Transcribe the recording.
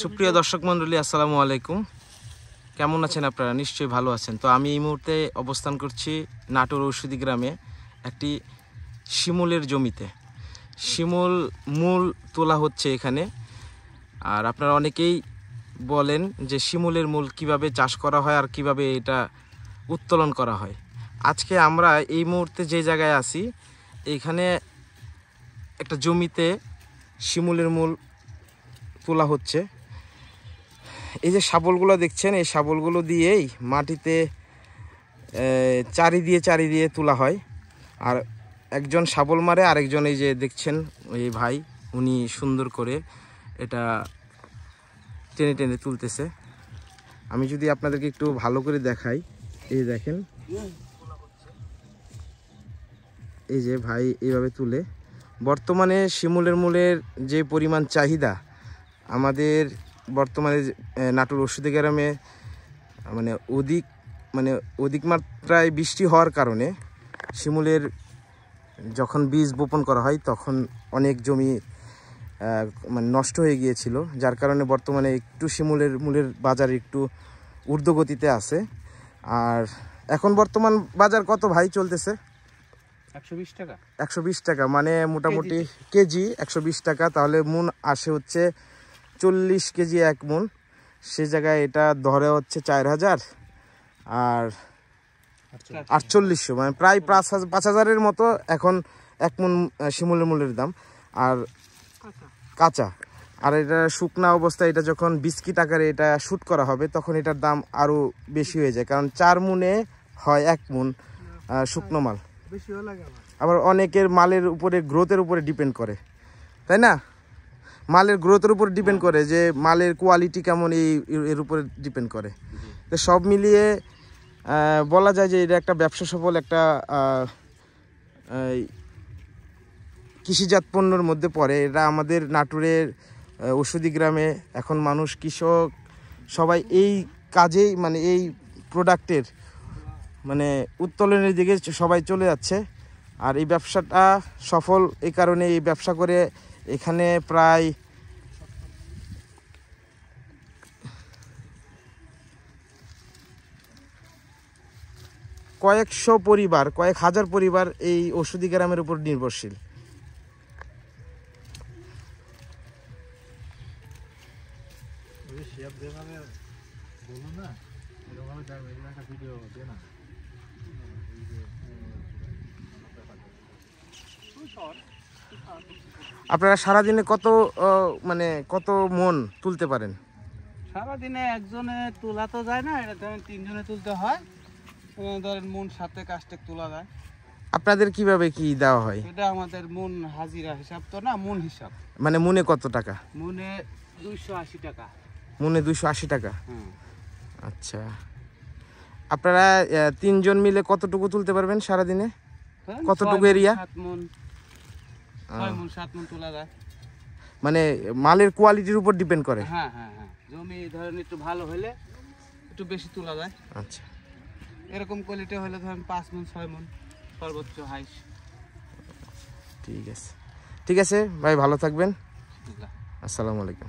সুপ্রিয় দর্শক মণ্ডলী, আসসালামু আলাইকুম। কেমন আছেন আপনারা? নিশ্চয়ই ভালো আছেন। তো আমি এই মুহূর্তে অবস্থান করছি নাটোর ঔষধি গ্রামে একটি শিমুলের জমিতে। শিমুল মূল তোলা হচ্ছে এখানে। আর আপনারা অনেকেই বলেন যে শিমুলের মূল কিভাবে চাষ করা হয় আর কিভাবে এটা উত্তোলন করা হয়। আজকে আমরা এই মুহূর্তে যে জায়গায় আছি, এইখানে একটা জমিতে শিমুলের মূল তোলা হচ্ছে। এই যে শাবলগুলো দেখছেন, এই শাবলগুলো দিয়েই মাটিতে চারি দিয়ে তোলা হয়। আর একজন শাবল মারে, আরেকজন এই যে দেখছেন এই ভাই, উনি সুন্দর করে এটা টেনে টেনে তুলতেছে। আমি যদি আপনাদেরকে একটু ভালো করে দেখাই, এই দেখেন, এই যে ভাই এইভাবে তুলে। বর্তমানে শিমুলের মূলের যে পরিমাণ চাহিদা আমাদের বর্তমানে নাটোর ঔষধি গ্রামে অধিক মাত্রায় বৃষ্টি হওয়ার কারণে শিমুলের যখন বীজ বপন করা হয় তখন অনেক জমি নষ্ট হয়ে গিয়েছিল, যার কারণে বর্তমানে একটু শিমুলের মূলের বাজার একটু ঊর্ধ্বগতিতে আছে। আর এখন বর্তমান বাজার কত ভাই চলতেছে? 120 টাকা। 120 টাকা, মানে মোটামুটি কেজি 120 টাকা। তাহলে মন আসে হচ্ছে 40 কেজি এক মন। সে জায়গায় এটা ধরে হচ্ছে 4000 আর 4800, মানে প্রায় 5000-এর মতো এখন এক মন শিমুলের মূলের দাম। আর কাঁচা, আর এটা শুকনা অবস্থায় এটা যখন বিস্কিট আকারে এটা শুট করা হবে তখন এটার দাম আরও বেশি হয়ে যায়, কারণ 4 মনে হয় এক মন শুকনো মাল। আবার অনেকের মালের উপরে গ্রোথের উপরে ডিপেন্ড করে, তাই না? মালের গ্রোথের উপর ডিপেন্ড করে যে মালের কোয়ালিটি কেমন, এর উপরে ডিপেন্ড করে। তো সব মিলিয়ে বলা যায় যে এটা একটা ব্যবসা সফল একটা কৃষিজাত পণ্যর মধ্যে পড়ে। এটা আমাদের নাটোরের ঔষধি গ্রামে এখন মানুষ, কৃষক সবাই এই কাজেই, মানে এই প্রোডাক্টের উত্তোলনের দিকে সবাই চলে যাচ্ছে। আর এই ব্যবসাটা সফল এই কারণে, এই ব্যবসা করে এখানে প্রায় কয়েকশো পরিবার, কয়েক হাজার পরিবার এই ঔষধি গ্রামের উপর নির্ভরশীল। আপনারা সারাদিনে কত কত মন তুলতে পারেন? সারাদিনে একজনে তোলা তো যায় না, এটা ধরেন 3 জনে তুলতে হয়। ধরেন মন 7 কাস্টেক তোলা যায়। আপনাদের কিভাবে কি দেওয়া হয়? এটা আমাদের মন হাজিরা হিসাব তো না, মন হিসাব। মানে মনে কত টাকা? মনে 280 টাকা। মনে 280 টাকা। আচ্ছা, আপনারা 3 জন মিলে কতটুকু তুলতে পারবেন সারাদিনে? কতটুকু এরিয়া? 7 মন, 6 মন 7 মন তোলা যায়। মানে মালের কোয়ালিটির উপর ডিপেন্ড করে। হ্যাঁ হ্যাঁ হ্যাঁ, জমি ধরেন একটু ভালো হলে একটু বেশি তোলা যায়। আচ্ছা, এরকম কোয়ালিটি হলে ধরেন 5 মন 6 মন সর্বোচ্চ হাইস। ঠিক আছে ভাই, ভালো থাকবেন। আসসালামু আলাইকুম।